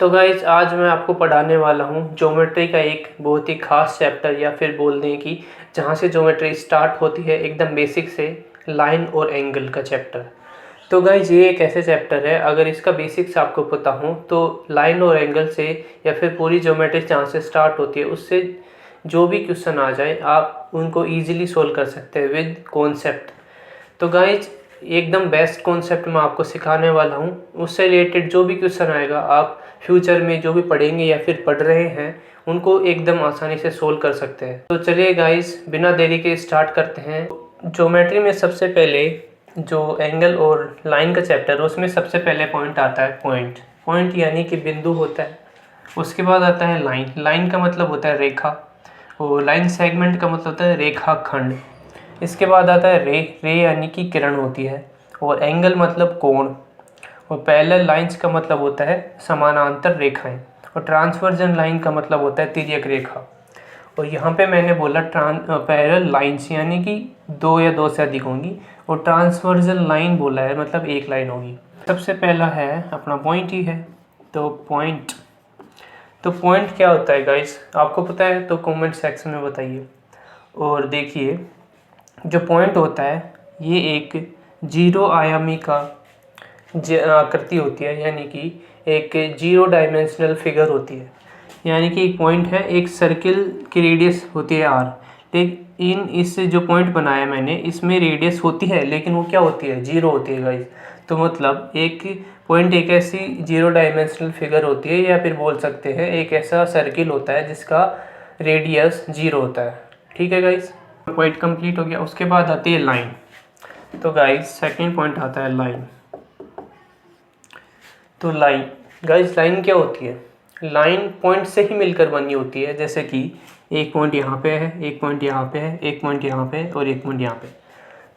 तो गाइज आज मैं आपको पढ़ाने वाला हूँ ज्योमेट्री का एक बहुत ही खास चैप्टर, या फिर बोल दें कि जहाँ से ज्योमेट्री स्टार्ट होती है एकदम बेसिक से, लाइन और एंगल का चैप्टर। तो गाइज ये एक ऐसे चैप्टर है, अगर इसका बेसिक्स आपको पता हो तो लाइन और एंगल से या फिर पूरी ज्योमेट्री जहाँ से स्टार्ट होती है उससे जो भी क्वेश्चन आ जाए आप उनको ईजिली सोल्व कर सकते हैं विद कॉन्सेप्ट। तो गाइज एकदम बेस्ट कॉन्सेप्ट मैं आपको सिखाने वाला हूँ, उससे रिलेटेड जो भी क्वेश्चन आएगा आप फ्यूचर में जो भी पढ़ेंगे या फिर पढ़ रहे हैं उनको एकदम आसानी से सोल्व कर सकते हैं। तो चलिए गाइज बिना देरी के स्टार्ट करते हैं। ज्योमेट्री में सबसे पहले जो एंगल और लाइन का चैप्टर है उसमें सबसे पहले पॉइंट आता है पॉइंट। पॉइंट यानी कि बिंदु होता है। उसके बाद आता है लाइन। लाइन का मतलब होता है रेखा, और लाइन सेगमेंट का मतलब होता है रेखाखंड। इसके बाद आता है रे यानी कि किरण होती है, और एंगल मतलब कोण, और पैरेलल लाइंस का मतलब होता है समानांतर रेखाएं, और ट्रांसवर्जन लाइन का मतलब होता है तिर्यक रेखा। और यहाँ पे मैंने बोला पैरेलल लाइंस यानी कि दो या दो से अधिक होंगी, और ट्रांसवर्जन लाइन बोला है मतलब एक लाइन होगी। सबसे पहला है अपना पॉइंट ही है। तो पॉइंट क्या होता है गाइस, आपको पता है तो कमेंट सेक्शन में बताइए। और देखिए जो पॉइंट होता है ये एक जीरो आयामी का आकृति होती है, यानी कि एक जीरो डायमेंशनल फिगर होती है। यानी कि एक पॉइंट है, एक सर्किल की रेडियस होती है आर, लेकिन इस जो पॉइंट बनाया मैंने इसमें रेडियस होती है लेकिन वो क्या होती है, जीरो होती है गाइस। तो मतलब एक पॉइंट एक ऐसी जीरो डायमेंशनल फिगर होती है, या फिर बोल सकते हैं एक ऐसा सर्किल होता है जिसका रेडियस जीरो होता है। ठीक है गाइस, पॉइंट कंप्लीट हो गया। उसके बाद आती है लाइन। तो गाइस सेकंड पॉइंट आता है लाइन। तो लाइन गाइस, लाइन क्या होती है, लाइन पॉइंट से ही मिलकर बनी होती है। जैसे कि एक पॉइंट यहाँ पे है, एक पॉइंट यहाँ पे है, एक पॉइंट यहाँ पे और एक पॉइंट यहाँ पे।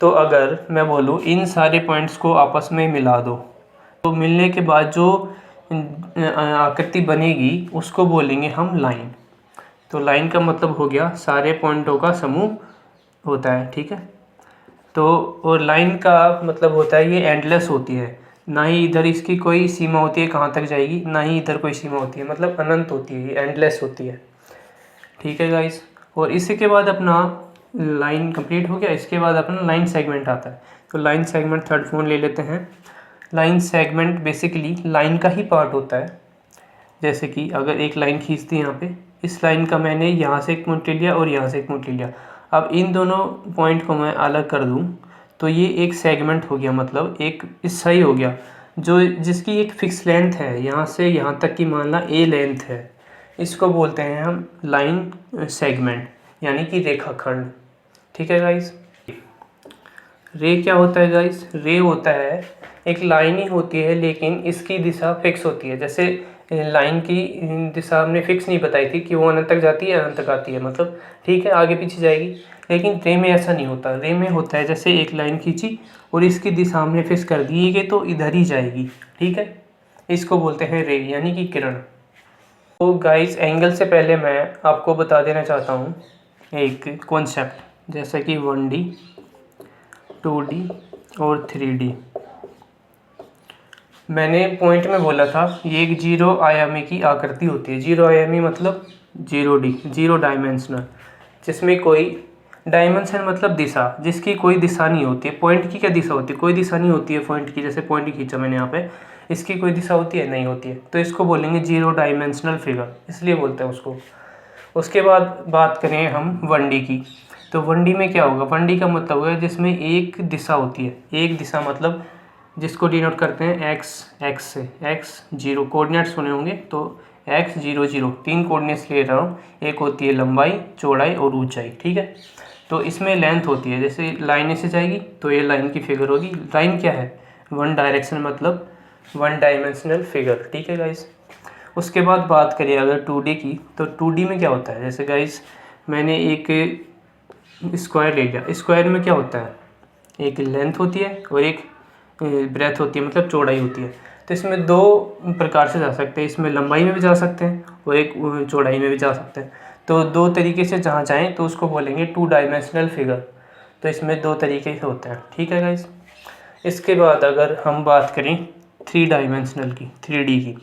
तो अगर मैं बोलूँ इन सारे पॉइंट्स को आपस में मिला दो, तो मिलने के बाद जो आकृति बनेगी उसको बोलेंगे हम लाइन। तो लाइन का मतलब हो गया सारे पॉइंटों का समूह होता है। ठीक है। तो और लाइन का मतलब होता है ये एंडलेस होती है, ना ही इधर इसकी कोई सीमा होती है कहाँ तक जाएगी, ना ही इधर कोई सीमा होती है, मतलब अनंत होती है, ये एंडलेस होती है। ठीक है गाइस। और इसी के बाद अपना लाइन कंप्लीट हो गया। इसके बाद अपना लाइन सेगमेंट आता है। तो लाइन सेगमेंट थर्ड फॉर्म ले लेते हैं। लाइन सेगमेंट बेसिकली लाइन का ही पार्ट होता है। जैसे कि अगर एक लाइन खींचती है यहाँ पे, इस लाइन का मैंने यहाँ से एक पॉइंट ले लिया और यहाँ से एक पॉइंट ले लिया। अब इन दोनों पॉइंट को मैं अलग कर दूँ तो ये एक सेगमेंट हो गया, मतलब एक सही हो गया, जो जिसकी एक फिक्स लेंथ है, यहाँ से यहाँ तक की मान ला ए लेंथ है। इसको बोलते हैं हम लाइन सेगमेंट यानी कि रेखाखंड। ठीक है गाइस। रे क्या होता है गाइस, रे होता है एक लाइन ही होती है लेकिन इसकी दिशा फिक्स होती है। जैसे लाइन की दिशा हमने फिक्स नहीं बताई थी कि वो अनंत तक जाती है अनंत तक आती है, मतलब ठीक है आगे पीछे जाएगी। लेकिन रे में ऐसा नहीं होता। रे में होता है जैसे एक लाइन खींची और इसकी दिशा हमने फिक्स कर दी कि तो इधर ही जाएगी। ठीक है, इसको बोलते हैं रे यानी कि किरण। तो गाइस एंगल से पहले मैं आपको बता देना चाहता हूँ एक कॉन्सेप्ट, जैसे कि 1D 2D और 3D। मैंने पॉइंट में बोला था ये एक जीरो आयामी की आकृति होती है। जीरो आयामी मतलब जीरो डायमेंशनल, जिसमें कोई डायमेंशन मतलब दिशा, जिसकी कोई दिशा नहीं होती है। पॉइंट की क्या दिशा होती है, कोई दिशा नहीं होती है पॉइंट की। जैसे पॉइंट खींचा मैंने यहाँ पे, इसकी कोई दिशा होती है, नहीं होती है। तो इसको बोलेंगे जीरो डायमेंशनल फिगर, इसलिए बोलते हैं उसको। उसके बाद बात करें हम 1D की। तो 1D में क्या होगा, 1D का मतलब होगा जिसमें एक दिशा होती है। एक दिशा मतलब जिसको डिनोट करते हैं एक्स से, एक्स जीरो कोऑर्डिनेट्स सुने होंगे, तो एक्स 0 0 तीन कोऑर्डिनेट्स ले रहा हूँ। एक होती है लंबाई, चौड़ाई और ऊंचाई। ठीक है। तो इसमें लेंथ होती है, जैसे लाइन ऐसे जाएगी तो ये लाइन की फिगर होगी। लाइन क्या है, वन डायरेक्शन मतलब वन डायमेंशनल फिगर। ठीक है गाइस। उसके बाद बात करें अगर 2D की, तो 2D में क्या होता है, जैसे गाइस मैंने एक स्क्वायर ले लिया। स्क्वायर में क्या होता है, एक लेंथ होती है और एक ब्रेथ होती है, मतलब चौड़ाई होती है। तो इसमें दो प्रकार से जा सकते हैं, इसमें लंबाई में भी जा सकते हैं और एक चौड़ाई में भी जा सकते हैं। तो दो तरीके से जहाँ जाएँ तो उसको बोलेंगे 2 डायमेंशनल फिगर। तो इसमें दो तरीके से होते हैं। ठीक है गाइस। इसके बाद अगर हम बात करें 3 डायमेंशनल की, 3D की,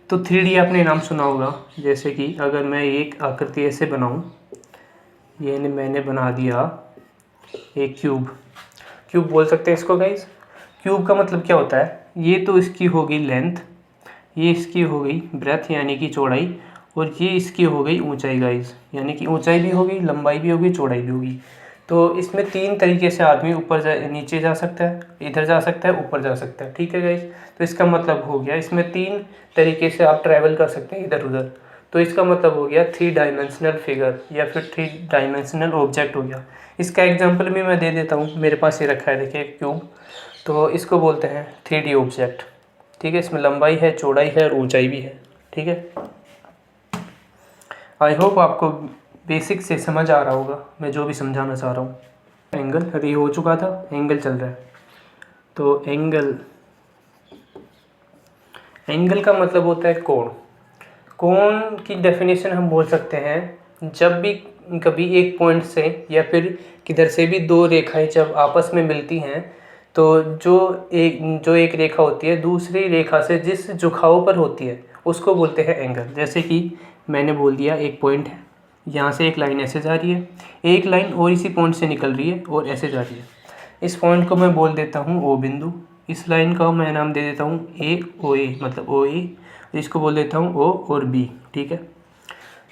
तो 3D आपने नाम सुना होगा, जैसे कि अगर मैं एक आकृति ऐसे बनाऊं, ये मैंने बना दिया एक क्यूब बोल सकते हैं इसको गाइस। क्यूब का मतलब क्या होता है, ये तो इसकी होगी लेंथ, ये इसकी हो गई ब्रेथ यानी कि चौड़ाई, और ये इसकी हो गई ऊंचाई गाइस, यानी कि ऊंचाई भी होगी, लंबाई भी होगी, चौड़ाई भी होगी। तो इसमें 3 तरीके से आदमी नीचे जा सकता है, इधर जा सकता है, ऊपर जा सकता है, ठीक है गाइस। तो इसका मतलब हो गया इसमें 3 तरीके से आप ट्रैवल कर सकते हैं इधर उधर। तो इसका मतलब हो गया 3 डायमेंशनल फिगर या फिर 3 डायमेंशनल ऑब्जेक्ट हो गया। इसका एग्जाम्पल भी मैं दे देता हूँ, मेरे पास ये रखा है देखिए क्यूब, तो इसको बोलते हैं 3D ऑब्जेक्ट, ठीक है। इसमें लंबाई है, चौड़ाई है और ऊंचाई भी है, ठीक है। आई होप आपको बेसिक से समझ आ रहा होगा मैं जो भी समझाना चाह रहा हूँ। एंगल अभी हो चुका था, एंगल चल रहा है। तो एंगल का मतलब होता है कोण की डेफिनेशन हम बोल सकते हैं, जब भी कभी एक पॉइंट से या फिर किधर से भी 2 रेखाएं जब आपस में मिलती हैं, तो जो एक रेखा होती है दूसरी रेखा से जिस झुकाव पर होती है उसको बोलते हैं एंगल। जैसे कि मैंने बोल दिया एक पॉइंट है, यहाँ से एक लाइन ऐसे जा रही है, एक लाइन और इसी पॉइंट से निकल रही है और ऐसे जा रही है। इस पॉइंट को मैं बोल देता हूँ ओ बिंदु, इस लाइन का मैं नाम दे देता हूँ ए ओ ए, मतलब ओ ए, इसको बोल देता हूँ ओ और बी, ठीक है।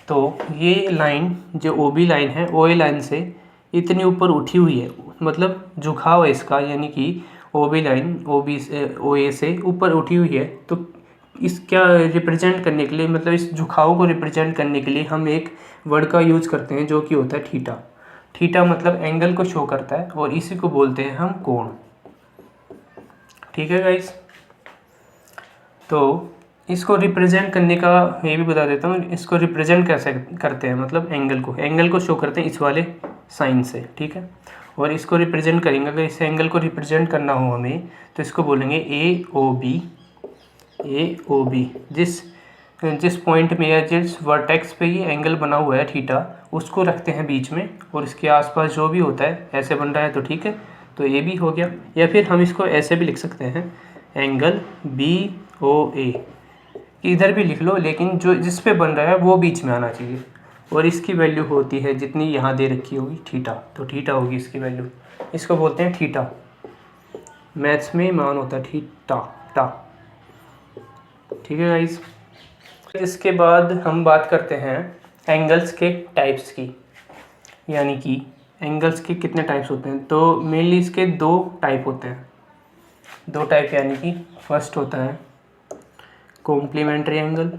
तो ये लाइन जो ओ बी लाइन है ओ ए लाइन से इतनी ऊपर उठी हुई है, मतलब झुकाव है इसका, यानी कि ओ बी लाइन ओ ए से ऊपर उठी हुई है। तो इसका रिप्रेजेंट करने के लिए, मतलब इस झुकाव को रिप्रेजेंट करने के लिए हम एक वर्ड का यूज करते हैं जो कि होता है थीटा। थीटा मतलब एंगल को शो करता है और इसी को बोलते हैं हम कोण, ठीक है गाइस। तो इसको रिप्रेजेंट करने का ये भी बता देता हूँ, इसको रिप्रेजेंट कैसे करते हैं, मतलब एंगल को शो करते हैं इस वाले साइन से, ठीक है। और इसको रिप्रेजेंट करेंगे, अगर इस एंगल को रिप्रेजेंट करना हो हमें तो इसको बोलेंगे ए ओ बी। जिस पॉइंट में या जिस वर्टेक्स पे ये एंगल बना हुआ है थीटा, उसको रखते हैं बीच में, और इसके आसपास जो भी होता है ऐसे बन रहा है तो ठीक है, तो ये भी हो गया। या फिर हम इसको ऐसे भी लिख सकते हैं, एंगल बी ओ ए, इधर भी लिख लो, लेकिन जो जिस पे बन रहा है वो बीच में आना चाहिए। और इसकी वैल्यू होती है जितनी यहाँ दे रखी होगी थीटा, तो थीटा होगी इसकी वैल्यू, इसको बोलते हैं थीटा। मैथ्स में मान होता है थीटा, ठीक है गाइस। इसके बाद हम बात करते हैं एंगल्स के टाइप्स की, यानी कि एंगल्स के कितने टाइप्स होते हैं। तो मेनली इसके 2 टाइप होते हैं, 2 टाइप, यानी कि फर्स्ट होता है कॉम्प्लीमेंट्री एंगल,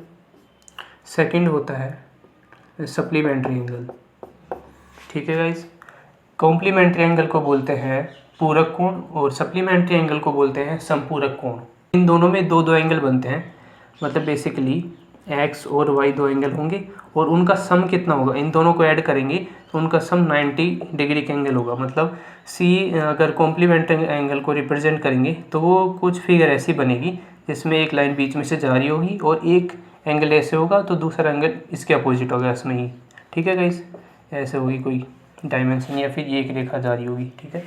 सेकंड होता है सप्लीमेंट्री एंगल, ठीक है गाइस। कॉम्प्लीमेंट्री एंगल को बोलते हैं पूरक कोण और सप्लीमेंट्री एंगल को बोलते हैं समपूरक कोण। इन दोनों में 2 एंगल बनते हैं, मतलब बेसिकली एक्स और वाई 2 एंगल होंगे और उनका सम कितना होगा, इन दोनों को ऐड करेंगे तो उनका सम 90 डिग्री का एंगल होगा। मतलब सी अगर कॉम्प्लीमेंट्री एंगल को रिप्रेजेंट करेंगे तो वो कुछ फिगर ऐसी बनेगी जिसमें एक लाइन बीच में से जा रही होगी और एक एंगल ऐसे होगा तो दूसरा एंगल इसके अपोजिट होगा इसमें ही, ठीक है गाइस। ऐसे होगी कोई डायमेंशन या फिर ये एक रेखा जा रही होगी, ठीक है।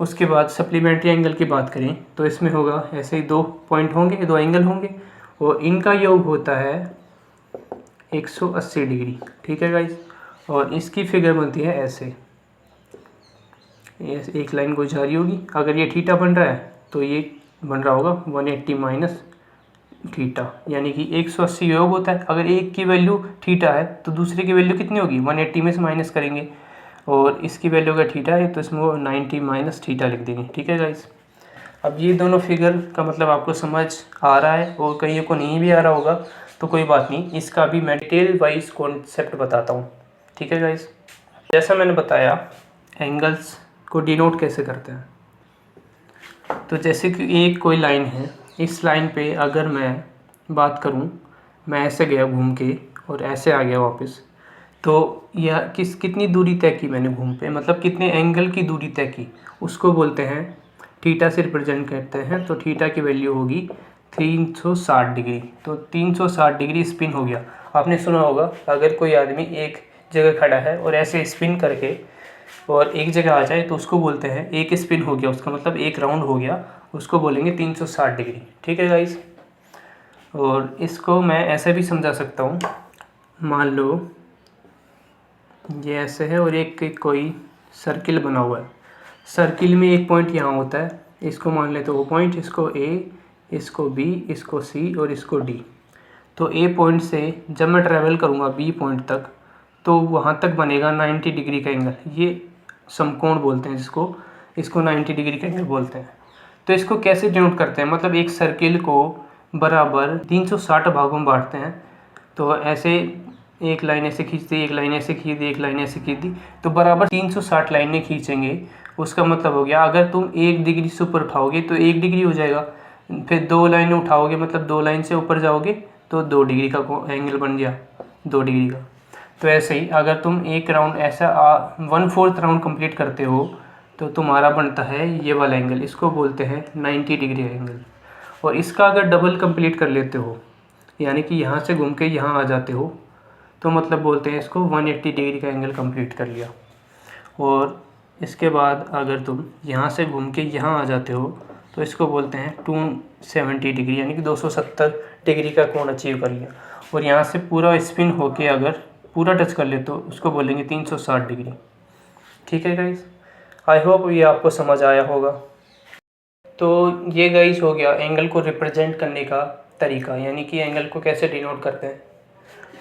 उसके बाद सप्लीमेंट्री एंगल की बात करें तो इसमें होगा ऐसे ही 2 पॉइंट होंगे, 2 एंगल होंगे और इनका योग होता है 180 डिग्री, ठीक है गाइस। और इसकी फिगर बनती है ऐसे, एक लाइन को जा रही होगी, अगर ये थीटा बन रहा है तो ये बन रहा होगा 180 माइनस थीटा, यानी कि 180 योग होता है। अगर एक की वैल्यू थीटा है तो दूसरे की वैल्यू कितनी होगी, 180 में से माइनस करेंगे, और इसकी वैल्यू अगर थीटा है तो इसमें वो 90 माइनस थीटा लिख देंगे, ठीक है गाइस। अब ये दोनों फिगर का मतलब आपको समझ आ रहा है, और कईयों को नहीं भी आ रहा होगा तो कोई बात नहीं, इसका भी मैं डिटेल वाइज कॉन्सेप्ट बताता हूँ, ठीक है गाइस। जैसा मैंने बताया एंगल्स को डिनोट कैसे करते हैं, तो जैसे कि एक कोई लाइन है, इस लाइन पे अगर मैं बात करूँ, मैं ऐसे गया घूम के और ऐसे आ गया वापस, तो यह कितनी दूरी तय की मैंने घूम पे, मतलब कितने एंगल की दूरी तय की, उसको बोलते हैं थीटा से रिप्रेजेंट करते हैं। तो थीटा की वैल्यू होगी 360 डिग्री, तो 360 डिग्री स्पिन हो गया। आपने सुना होगा अगर कोई आदमी एक जगह खड़ा है और ऐसे स्पिन करके और एक जगह आ जाए तो उसको बोलते हैं एक स्पिन हो गया, उसका मतलब एक राउंड हो गया, उसको बोलेंगे 360 डिग्री, ठीक है गाइस। और इसको मैं ऐसे भी समझा सकता हूँ, मान लो ये ऐसे है और एक कोई सर्किल बना हुआ है। सर्किल में एक पॉइंट यहाँ होता है, इसको मान लेते वो पॉइंट, इसको ए, इसको बी, इसको सी और इसको डी। तो ए पॉइंट से जब मैं ट्रैवल करूँगा बी पॉइंट तक, तो वहाँ तक बनेगा 90 डिग्री का एंगल। ये समकोण बोलते हैं जिसको, इसको 90 डिग्री का एंगल बोलते हैं। तो इसको कैसे डिनोट करते हैं, मतलब एक सर्किल को बराबर 360 भागों में बांटते हैं। तो ऐसे एक लाइन ऐसे खींच दी, एक लाइन ऐसे खींच दी, एक लाइन ऐसे खींच दी, तो बराबर 360 लाइनें खींचेंगे। उसका मतलब हो गया, अगर तुम 1 डिग्री से ऊपर उठाओगे तो 1 डिग्री हो जाएगा, फिर 2 लाइनें उठाओगे मतलब 2 लाइन से ऊपर जाओगे तो 2 डिग्री का एंगल बन गया, 2 डिग्री का। तो ऐसे ही अगर तुम एक राउंड ऐसा 1/4 राउंड कंप्लीट करते हो तो तुम्हारा बनता है ये वाला एंगल, इसको बोलते हैं 90 डिग्री एंगल। और इसका अगर डबल कंप्लीट कर लेते हो, यानी कि यहाँ से घूम के यहाँ आ जाते हो, तो मतलब बोलते हैं इसको 180 डिग्री का एंगल कंप्लीट कर लिया। और इसके बाद अगर तुम यहाँ से घूम के यहाँ आ जाते हो तो इसको बोलते हैं 270 डिग्री, यानी कि 270 डिग्री का कोण अचीव कर लिया। और यहाँ से पूरा स्पिन होके अगर पूरा टच कर ले तो उसको बोलेंगे 360 डिग्री। ठीक है गाइस, आई होप ये आपको समझ आया होगा। तो ये गाइस हो गया एंगल को रिप्रेजेंट करने का तरीका, यानी कि एंगल को कैसे डिनोट करते हैं।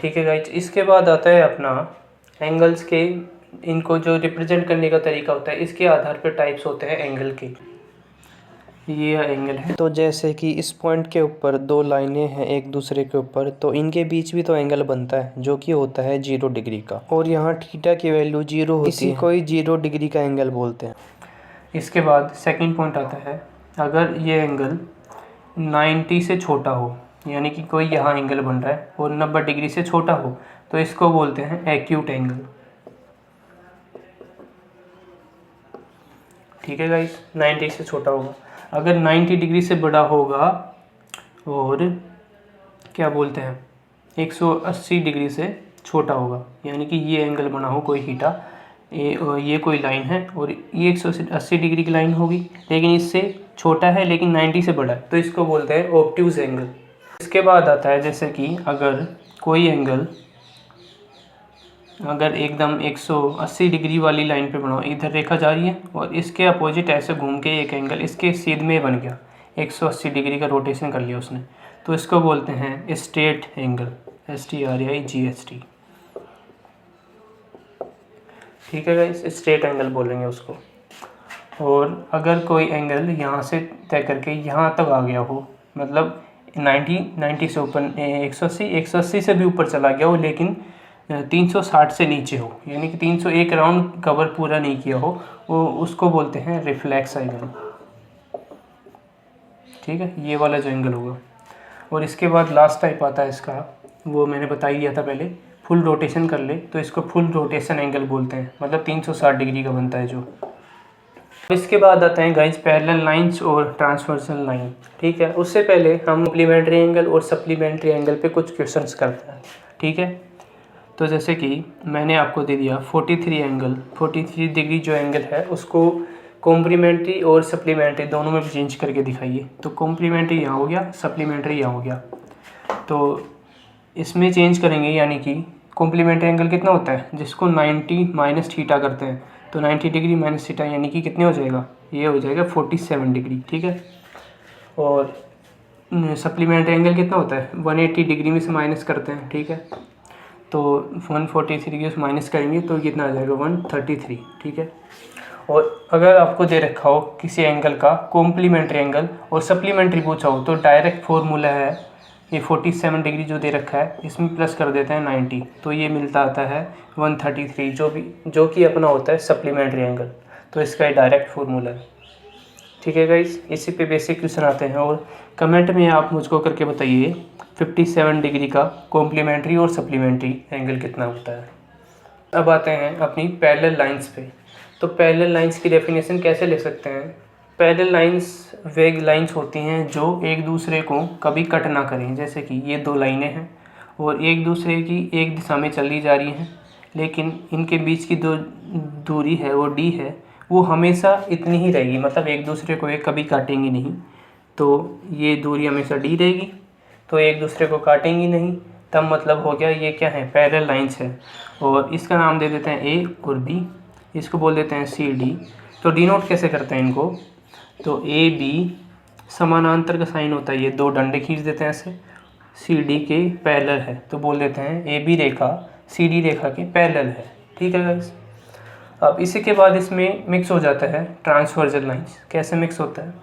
ठीक है गाइस, इसके बाद आता है अपना एंगल्स के, इनको जो रिप्रेजेंट करने का तरीका होता है इसके आधार पर टाइप्स होते हैं एंगल के। ये एंगल है, तो जैसे कि इस पॉइंट के ऊपर 2 लाइनें हैं एक दूसरे के ऊपर, तो इनके बीच भी तो एंगल बनता है जो कि होता है 0 डिग्री का। और यहाँ थीटा की वैल्यू 0 होती है, इसी को ही 0 डिग्री का एंगल बोलते हैं। इसके बाद सेकंड पॉइंट आता है, अगर ये एंगल 90 से छोटा हो, यानी कि कोई यहाँ एंगल बन रहा है और 90 डिग्री से छोटा हो, तो इसको बोलते हैं एक्यूट एंगल। ठीक है गाइस, 90 से छोटा होगा। अगर 90 डिग्री से बड़ा होगा और क्या बोलते हैं 180 डिग्री से छोटा होगा, यानी कि ये एंगल बना हो कोई थीटा, ये कोई लाइन है और ये 180 डिग्री की लाइन होगी, लेकिन इससे छोटा है लेकिन 90 से बड़ा है, तो इसको बोलते हैं ऑब्ट्यूज एंगल। इसके बाद आता है जैसे कि अगर कोई एंगल अगर एकदम 180 डिग्री वाली लाइन पे बनाओ, इधर रेखा जा रही है और इसके अपोजिट ऐसे घूम के एक एंगल इसके सीध में बन गया, 180 डिग्री का रोटेशन कर लिया उसने, तो इसको बोलते हैं स्ट्रेट एंगल, STRAIGHT। ठीक है गाइस, स्ट्रेट एंगल बोलेंगे उसको। और अगर कोई एंगल यहाँ से तय करके यहाँ तक आ गया हो, मतलब 90 से ऊपर 180 से भी ऊपर चला गया हो, लेकिन 360 से नीचे हो, यानी कि 301 राउंड कवर पूरा नहीं किया हो, वो उसको बोलते हैं रिफ्लेक्स एंगल। ठीक है, ये वाला जो एंगल होगा। और इसके बाद लास्ट टाइप आता है इसका, वो मैंने बता ही दिया था पहले, फुल रोटेशन कर ले तो इसको फुल रोटेशन एंगल बोलते हैं, मतलब 360 डिग्री का बनता है जो। इसके बाद आते हैं गाइस पैरेलल लाइंस और ट्रांसवर्सल लाइन। ठीक है, उससे पहले हम कॉम्प्लीमेंट्री एंगल और सप्लीमेंट्री एंगल पे कुछ क्वेश्चंस करते हैं। ठीक है, तो जैसे कि मैंने आपको दे दिया 43 डिग्री जो एंगल है उसको कॉम्प्लीमेंट्री और सप्लीमेंट्री दोनों में चेंज करके दिखाइए। तो कॉम्प्लीमेंट्री यहाँ हो गया, सप्लीमेंट्री यहाँ हो गया, तो इसमें चेंज करेंगे, यानी कि कॉम्प्लीमेंट्री एंगल कितना होता है जिसको 90 माइनस थीटा करते हैं, तो 90 डिग्री माइनस थीटा यानी कि कितने हो जाएगा, ये हो जाएगा 47 डिग्री। ठीक है, और सप्लीमेंट्री एंगल कितना होता है 180 डिग्री में से माइनस करते हैं। ठीक है, तो 143 डिग्री से माइनस करेंगे तो कितना आ जाएगा 133। ठीक है, और अगर आपको दे रखा हो किसी एंगल का कॉम्प्लीमेंट्री एंगल और सप्लीमेंट्री पूछा हो, तो डायरेक्ट फॉर्मूला है ये 47 डिग्री जो दे रखा है इसमें प्लस कर देते हैं 90, तो ये मिलता आता है 133, जो कि अपना होता है सप्लीमेंट्री एंगल। तो इसका डायरेक्ट फॉर्मूला है। ठीक है गाइस, इसी पे बेसिक क्वेश्चन आते हैं और कमेंट में आप मुझको करके बताइए 57 डिग्री का कॉम्प्लीमेंट्री और सप्लीमेंट्री एंगल कितना होता है। अब आते हैं अपनी पैरेलल लाइंस पे। तो पैरेलल लाइंस की डेफिनेशन कैसे ले सकते हैं। पैरेलल लाइंस वे लाइंस होती हैं जो एक दूसरे को कभी कट ना करें, जैसे कि ये 2 लाइनें हैं और एक दूसरे की एक दिशा में चली जा रही हैं, लेकिन इनके बीच की जो दूरी है वो d है, वो हमेशा इतनी ही रहेगी, मतलब एक दूसरे को ये कभी काटेंगी नहीं, तो ये दूरी हमेशा d रहेगी। तो एक दूसरे को काटेंगी नहीं, तब मतलब हो गया ये क्या है, पैरेलल लाइंस है। और इसका नाम दे देते हैं ए और बी, इसको बोल देते हैं सी डी। तो डिनोट कैसे करते हैं इनको, तो ए बी समानांतर का साइन होता है, ये दो डंडे खींच देते हैं ऐसे, सी डी के पैरेलल है तो बोल देते हैं A B Rekha C D रेखा के पैरेलल है। ठीक है गाइस। अब इसी के बाद इसमें मिक्स हो जाता है ट्रांसवर्सल लाइंस। कैसे मिक्स होता है,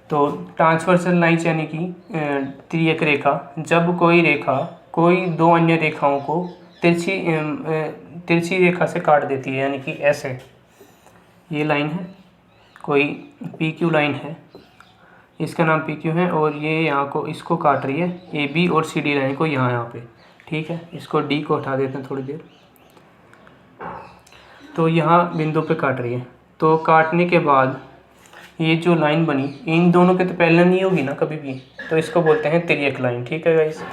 तो ट्रांसवर्सल लाइंस यानी कि त्रियक रेखा, जब कोई रेखा कोई दो अन्य रेखाओं को तिरछी रेखा से काट देती है, यानी कि ऐसे ये लाइन है, कोई पी क्यू लाइन है, इसका नाम पी क्यू है, और ये यहाँ को इसको काट रही है ए बी और सी डी लाइन को यहाँ पे। ठीक है, इसको डी को हटा देते हैं थोड़ी देर। तो यहाँ बिंदु पे काट रही है, तो काटने के बाद ये जो लाइन बनी इन दोनों के तो पैरेलल नहीं होगी ना कभी भी, तो इसको बोलते हैं तिर्यक लाइन। ठीक है गाइस।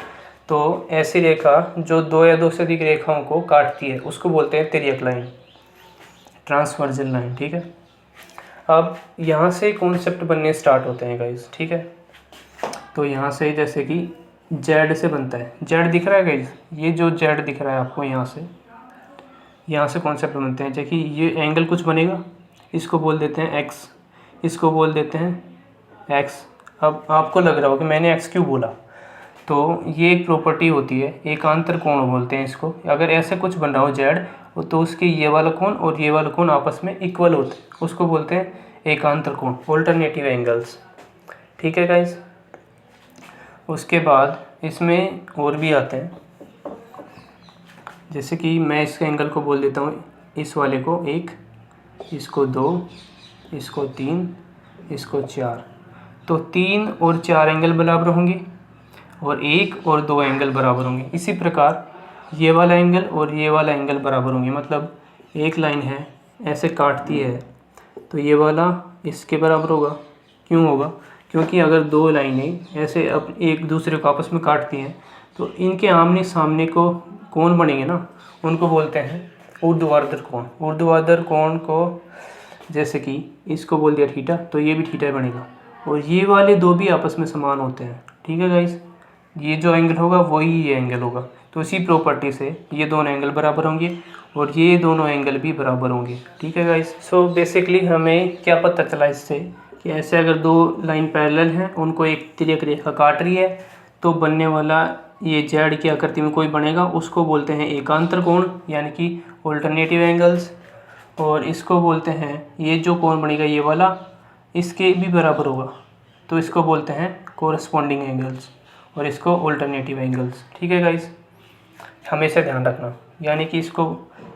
तो ऐसी रेखा जो दो या दो से अधिक रेखाओं को काटती है उसको बोलते हैं तिर्यक लाइन, ट्रांसवर्सल लाइन। ठीक है। अब यहाँ से कॉन्सेप्ट बनने स्टार्ट होते हैं गाइस। ठीक है, तो यहाँ से जैसे कि जेड से बनता है, जेड दिख रहा है गाइस, ये जो जेड दिख रहा है आपको यहाँ से कॉन्सेप्ट बनते हैं। जैसे ये एंगल कुछ बनेगा, इसको बोल देते हैं एक्स, इसको बोल देते हैं एक्स। अब आपको लग रहा हो कि मैंने एक्स क्यों बोला, तो ये एक प्रॉपर्टी होती है, एकांतर कोण बोलते हैं इसको। अगर ऐसे कुछ बन रहा हो जेड, तो उसके ये वाला कोण और ये वाला कोण आपस में इक्वल होते हैं, उसको बोलते हैं एकांतर कोण, ऑल्टरनेटिव एंगल्स। ठीक है गाइस। उसके बाद इसमें और भी आते हैं, जैसे कि मैं इस एंगल को बोल देता हूँ, इस वाले को 1, इसको 2, इसको 3, इसको 4। तो 3 और 4 एंगल बराबर होंगे और 1 और 2 एंगल बराबर होंगे। इसी प्रकार ये वाला एंगल और ये वाला एंगल बराबर होंगे। मतलब एक लाइन है ऐसे काटती है तो ये वाला इसके बराबर होगा। क्यों होगा, क्योंकि अगर दो लाइनें ऐसे अब एक दूसरे को आपस में काटती हैं तो इनके आमने सामने को कोण बनेंगे ना, उनको बोलते हैं ऊर्ध्वाधर कोण। ऊर्ध्वाधर कोण को जैसे कि इसको बोल दिया थीटा, तो ये भी थीटा बनेगा, और ये वाले दो भी आपस में समान होते हैं। ठीक है गाइस, ये जो एंगल होगा वही ये एंगल होगा। तो इसी प्रॉपर्टी से ये दोनों एंगल बराबर होंगे और ये दोनों एंगल भी बराबर होंगे। ठीक है गाइस। सो बेसिकली हमें क्या पता चला इससे कि ऐसे अगर दो लाइन पैरेलल हैं, उनको एक तिर्यक रेखा काट रही है, तो बनने वाला ये जेड की आकृति में कोई बनेगा, उसको बोलते हैं एकांतर कोण यानी कि ऑल्टरनेटिव एंगल्स। और इसको बोलते हैं, ये जो कोण बनेगा ये वाला इसके भी बराबर होगा, तो इसको बोलते हैं कोरस्पॉन्डिंग एंगल्स, और इसको ऑल्टरनेटिव एंगल्स। ठीक है गाइस, हमेशा ध्यान रखना। यानी कि इसको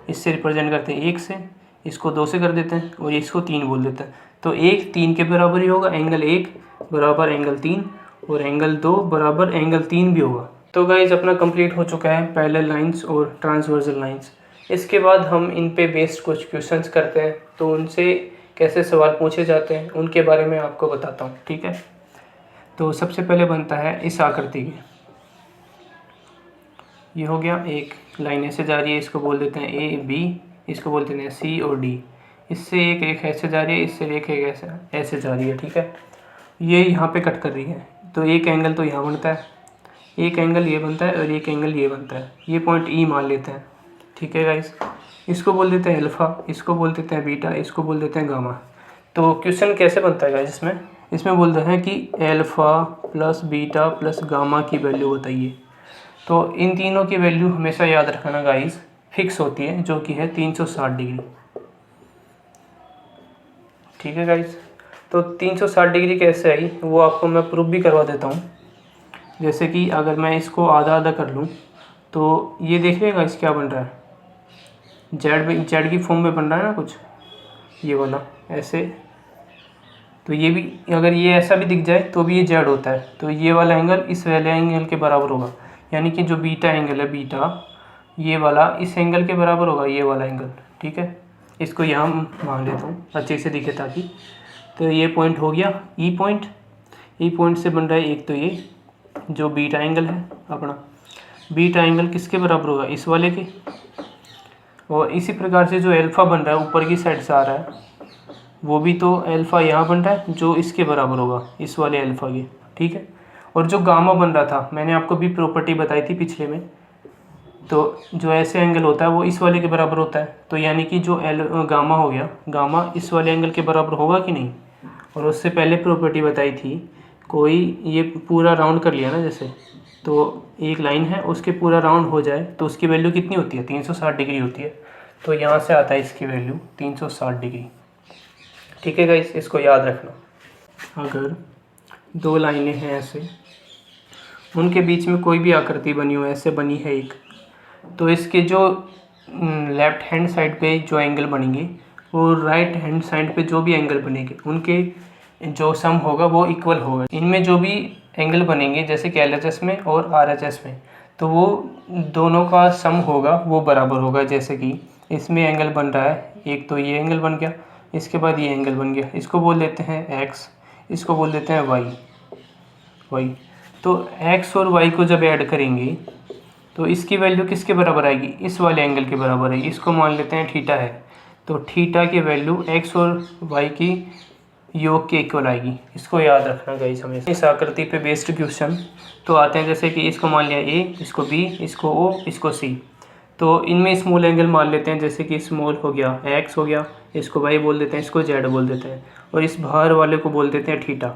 इससे रिप्रेजेंट करते हैं 1 से, इसको 2 से कर देते हैं और इसको 3 बोल देते हैं। तो 1 3 के बराबर ही होगा, एंगल 1 बराबर एंगल 3 और एंगल 2 बराबर एंगल 3 भी होगा। तो गाइस अपना कंप्लीट हो चुका है पैरेलल लाइंस और ट्रांसवर्सल लाइंस। इसके बाद हम इन पे बेस्ड कुछ क्वेश्चंस करते हैं, तो उनसे कैसे सवाल पूछे जाते हैं उनके बारे में आपको बताता हूँ। ठीक है, तो सबसे पहले बनता है इस आकृति की, ये हो गया एक लाइन ऐसे जा रही है, इसको बोल देते हैं ए बी, इसको बोल देते हैं सी और डी। इससे एक रेखा ऐसे जा रही है, इससे रेखा ऐसे जा रही है। ठीक है, ये यहाँ पे कट कर रही है, तो एक एंगल तो यहाँ बनता है, एक एंगल ये बनता है और एक एंगल ये बनता है। ये पॉइंट ई मान लेते हैं। ठीक है गाइस, इसको बोल देते हैं अल्फ़ा, इसको बोल देते हैं बीटा, इसको बोल देते हैं गामा। तो क्वेश्चन कैसे बनता है गाइस, इसमें बोलते हैं कि alpha plus beta plus gamma की वैल्यू बताइए। तो इन तीनों की वैल्यू हमेशा याद रखना गाइस फिक्स होती है, जो कि है 360 डिग्री। ठीक है गाइस, तो 360 डिग्री कैसे आई वो आपको मैं प्रूफ भी करवा देता हूँ। जैसे कि अगर मैं इसको आधा आधा कर लूँ तो ये देखिए गाइस क्या बन रहा है, जेड की फॉर्म में बन रहा है ना कुछ, ये वाला ऐसे। तो ये भी अगर ये ऐसा भी दिख जाए तो भी ये जेड होता है, तो ये वाला एंगल इस वाले एंगल के बराबर होगा। यानी कि जो बीटा एंगल है, बीटा ये वाला इस एंगल के बराबर होगा, ये वाला एंगल। ठीक है, इसको यहाँ मान लेता हूँ अच्छे से दिखे ताकि। तो ये पॉइंट हो गया ई पॉइंट, ई पॉइंट से बन रहा है एक तो ये जो बीटा एंगल है अपना, बीटा एंगल किसके बराबर होगा, इस वाले के। और इसी प्रकार से जो अल्फ़ा बन रहा है ऊपर की साइड से आ रहा है, वो भी तो अल्फ़ा यहाँ बन रहा है जो इसके बराबर होगा, इस वाले अल्फ़ा के। ठीक है, और जो गामा बन रहा था, मैंने आपको भी प्रॉपर्टी बताई थी पिछले में, तो जो ऐसे एंगल होता है वो इस वाले के बराबर होता है। तो यानी कि जो गामा हो गया, गामा इस वाले एंगल के बराबर होगा कि नहीं। और उससे पहले प्रॉपर्टी बताई थी, कोई ये पूरा राउंड कर लिया ना जैसे, तो एक लाइन है उसके पूरा राउंड हो जाए तो उसकी वैल्यू कितनी होती है, 360 डिग्री होती है। तो यहाँ से आता है इसकी वैल्यू 360 डिग्री। ठीक है गाइस, इसको याद रखना। अगर दो लाइनें हैं ऐसे, उनके बीच में कोई भी आकृति बनी हो, ऐसे बनी है एक, तो इसके जो लेफ्ट हैंड साइड पे जो एंगल बनेंगे और राइट हैंड साइड पे जो भी एंगल बनेंगे, उनके जो सम होगा वो इक्वल होगा। इनमें जो भी एंगल बनेंगे जैसे कि LHS में और RHS में, तो वो दोनों का सम होगा वो बराबर होगा। जैसे कि इसमें एंगल बन रहा है एक, तो ये एंगल बन गया, इसके बाद ये एंगल बन गया, इसको बोल देते हैं x, इसको बोल देते हैं y। तो x और y को जब ऐड करेंगे तो इसकी वैल्यू किसके बराबर आएगी, इस वाले एंगल के बराबर है। इसको मान लेते हैं थीटा है, तो थीटा की वैल्यू x और y की योग के इक्वल आएगी। इसको याद रखना गाइस हमेशा। इस आकृति पे बेस्ड क्वेश्चन तो आते हैं, जैसे कि इसको मान लिया a, इसको b, इसको o, इसको c। तो इनमें स्मॉल एंगल मान लेते हैं, जैसे कि स्मॉल हो गया x हो गया, इसको y बोल देते हैं, इसको z बोल देते हैं, और इस बाहर वाले को बोल देते हैं थीटा।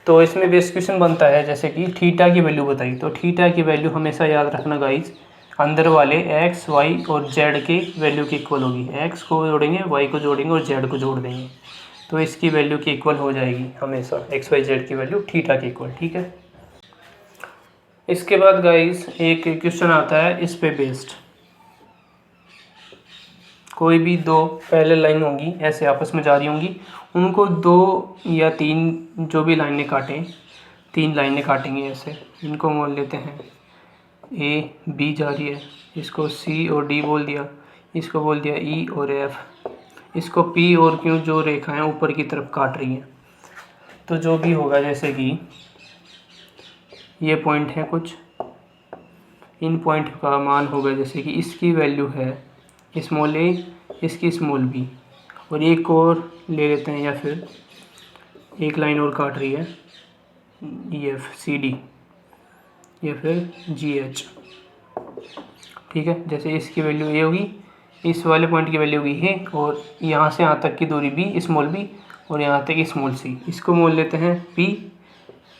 तो इसमें बेस क्वेश्चन बनता है जैसे कि थीटा की वैल्यू बताई, तो थीटा की वैल्यू हमेशा याद रखना गाइस, अंदर वाले x, y और z की वैल्यू की इक्वल होगी। x को जोड़ेंगे, y को जोड़ेंगे और z को जोड़ देंगे, तो इसकी वैल्यू की इक्वल हो जाएगी हमेशा, x, y, z की वैल्यू थीटा की इक्वल। ठीक है। इसके बाद गाइस एक क्वेश्चन आता है इस पे बेस्ड, कोई भी दो पैरेलल लाइन होंगी ऐसे आपस में जा रही होंगी, उनको दो या तीन जो भी लाइनें काटें, तीन लाइनें काटेंगे ऐसे, इनको मान लेते हैं A B जा रही है, इसको C और D बोल दिया, इसको बोल दिया E और F, इसको P और Q जो रेखाएं ऊपर की तरफ काट रही हैं। तो जो भी होगा, जैसे कि ये पॉइंट है कुछ, इन पॉइंट का मान होगा, जैसे कि इसकी वैल्यू है स्मॉल a, इसकी स्मॉल b, और एक और ले लेते हैं, या फिर एक लाइन और काट रही है EFCD या फिर GH। ठीक है, जैसे इसकी वैल्यू a होगी, इस वाले पॉइंट की वैल्यू होगी a, और यहाँ से यहाँ तक की दूरी b स्मॉल b, और यहाँ तक स्मॉल c। इसको मोल लेते हैं P,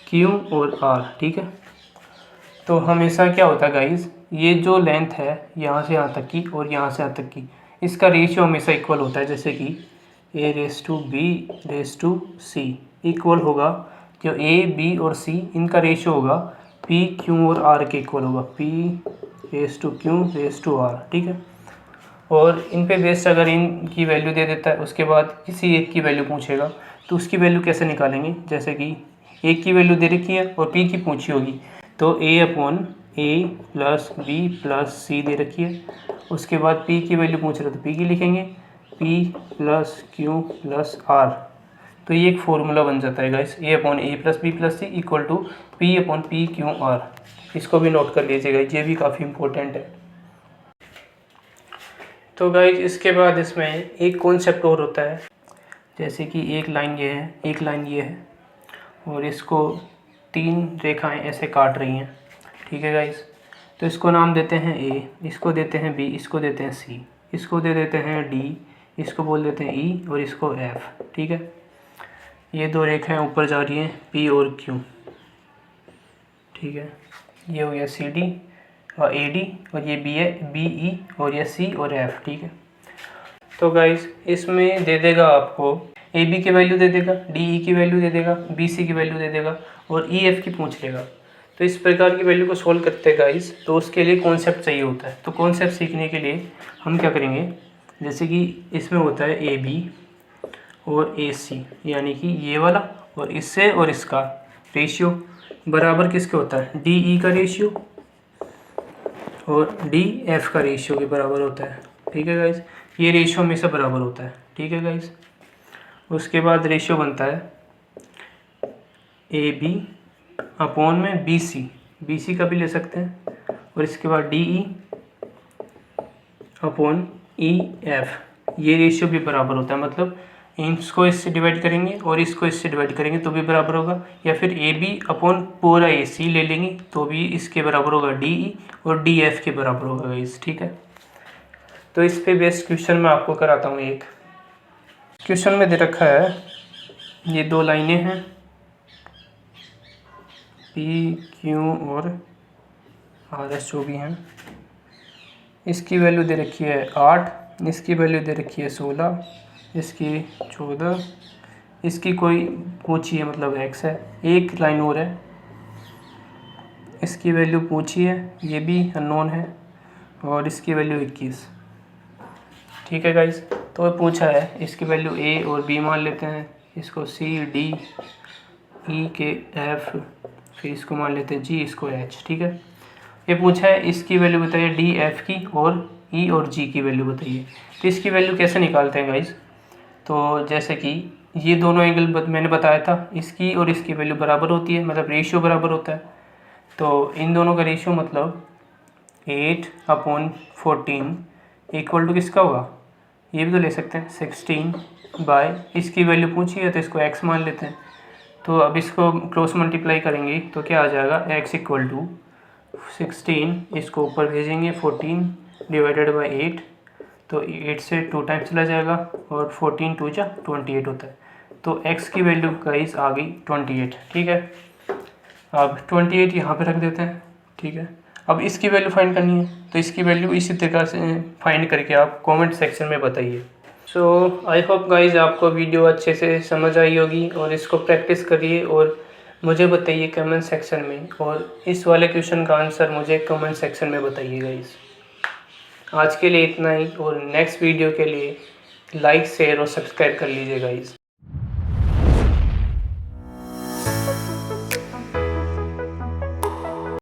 Q और R। ठीक है। तो हमेशा क्या होता है गाइस, ये जो लेंथ है यहाँ से यहाँ तक की और यहाँ से यहाँ तक की, इसका रेशियो हमेशा इक्वल होता है। जैसे कि a/b/c इक्वल होगा, जो a, b और c इनका रेशियो होगा p, q और r के इक्वल होगा, p/q/r। ठीक है। और इन पे बेस्ड अगर इनकी वैल्यू दे देता है, उसके बाद किसी एक की वैल्यू पूछेगा, तो उसकी वैल्यू कैसे निकालेंगे। जैसे कि एक की वैल्यू दे रखी है और p की पूछी होगी, तो a/b+c दे रखी है, उसके बाद p की वैल्यू पूछ रहे तो p की लिखेंगे, p+q+r। तो ये एक फॉर्मूला बन जाता है guys, a/a+b+c equal to p/p/q/r। इसको भी नोट कर लीजिएगा, ये भी काफ़ी इम्पोर्टेंट है। तो गाइस इसके बाद इसमें एक कॉन्सेप्ट और होता है, जैसे कि एक लाइन ये है, एक लाइन ये है, और इसको तीन रेखाएं ऐसे काट रही हैं। ठीक है गाइस, तो इसको नाम देते हैं A, इसको देते हैं B, इसको देते हैं C, इसको दे देते हैं D, इसको बोल देते हैं E और इसको F। ठीक है। ये दो रेखाएं ऊपर जा रही हैं P और Q। ठीक है, ये हो गया CD और AD, और ये B है BE, और ये C और F। ठीक है। तो गाइस इसमें दे देगा आपको AB की वैल्यू दे देगा, DE की वैल्यू दे देगा, BC की वैल्यू दे देगा, और EF की पूछ लेगा। तो इस प्रकार की वैल्यू को सोल्व करते हैं गाइस, तो उसके लिए कॉन्सेप्ट चाहिए होता है। तो कॉन्सेप्ट सीखने के लिए हम क्या करेंगे, जैसे कि इसमें होता है AB और AC, यानी कि ये वाला और इससे और इसका रेशियो बराबर किसके होता है, DE का रेशियो और DF का रेशियो के बराबर होता है। ठीक है गाइस, ये रेशियो हमेशा बराबर होता है। ठीक है गाइस, उसके बाद रेशियो बनता है AB/BC, BC का भी ले सकते हैं, और इसके बाद DE/EF, ये रेशियो भी बराबर होता है। मतलब इसको इससे डिवाइड करेंगे और इसको इससे डिवाइड करेंगे तो भी बराबर होगा, या फिर ए बी अपॉन पूरा ए सी ले लेंगे तो भी इसके बराबर होगा डी ई और डी एफ के बराबर होगा गाइस। ठीक है, तो इस पे बेस्ड क्वेश्चन मैं आपको कराता हूँ। एक क्वेश्चन में दे रखा है, ये दो लाइनें हैं पी क्यू और आर एस जो भी हैं, इसकी वैल्यू दे रखी है 8, इसकी वैल्यू दे रखी है 16, इसकी 14, इसकी कोई पूछी है मतलब x है, एक लाइन और है इसकी वैल्यू पूछी है, ये भी अननोन है और इसकी वैल्यू 21। ठीक है गाइस, तो पूछा है इसकी वैल्यू a और b मान लेते हैं, इसको c d e के f, फिर इसको मान लेते हैं g, इसको h। ठीक है, ये पूछा है इसकी वैल्यू बताइए डी एफ की और ई और जी की वैल्यू बताइए। तो इसकी वैल्यू कैसे निकालते हैं गाइस, तो जैसे कि ये दोनों एंगल मैंने बताया था, इसकी और इसकी वैल्यू बराबर होती है, मतलब रेशियो बराबर होता है। तो इन दोनों का रेशियो मतलब 8/14 इक्वल टू किसका होगा, ये भी तो ले सकते हैं 16 बाय, इसकी वैल्यू पूछी है तो इसको x मान लेते हैं। तो अब इसको क्रॉस मल्टीप्लाई करेंगे तो क्या आ जाएगा, x इक्वल टू 16, इसको ऊपर भेजेंगे 14 डिवाइडेड बाई 8, तो 8 से 2 टाइम्स चला जाएगा और 14 2 जा 28 होता है। तो x की वैल्यू गाइस आ गई 28। ठीक है, अब 28 यहाँ पे रख देते हैं। ठीक है, अब इसकी वैल्यू फाइंड करनी है, तो इसकी वैल्यू इसी तरीके से फाइंड करके आप कमेंट सेक्शन में बताइए। सो आई होप गाइस आपको वीडियो अच्छे से समझ आई होगी और इसको प्रैक्टिस करिए और मुझे बताइए कमेंट सेक्शन में, और इस वाले क्वेश्चन का आंसर मुझे कमेंट सेक्शन में बताइए गाइस। आज के लिए इतना ही, और नेक्स्ट वीडियो के लिए लाइक शेयर और सब्सक्राइब कर लीजिए गाइस।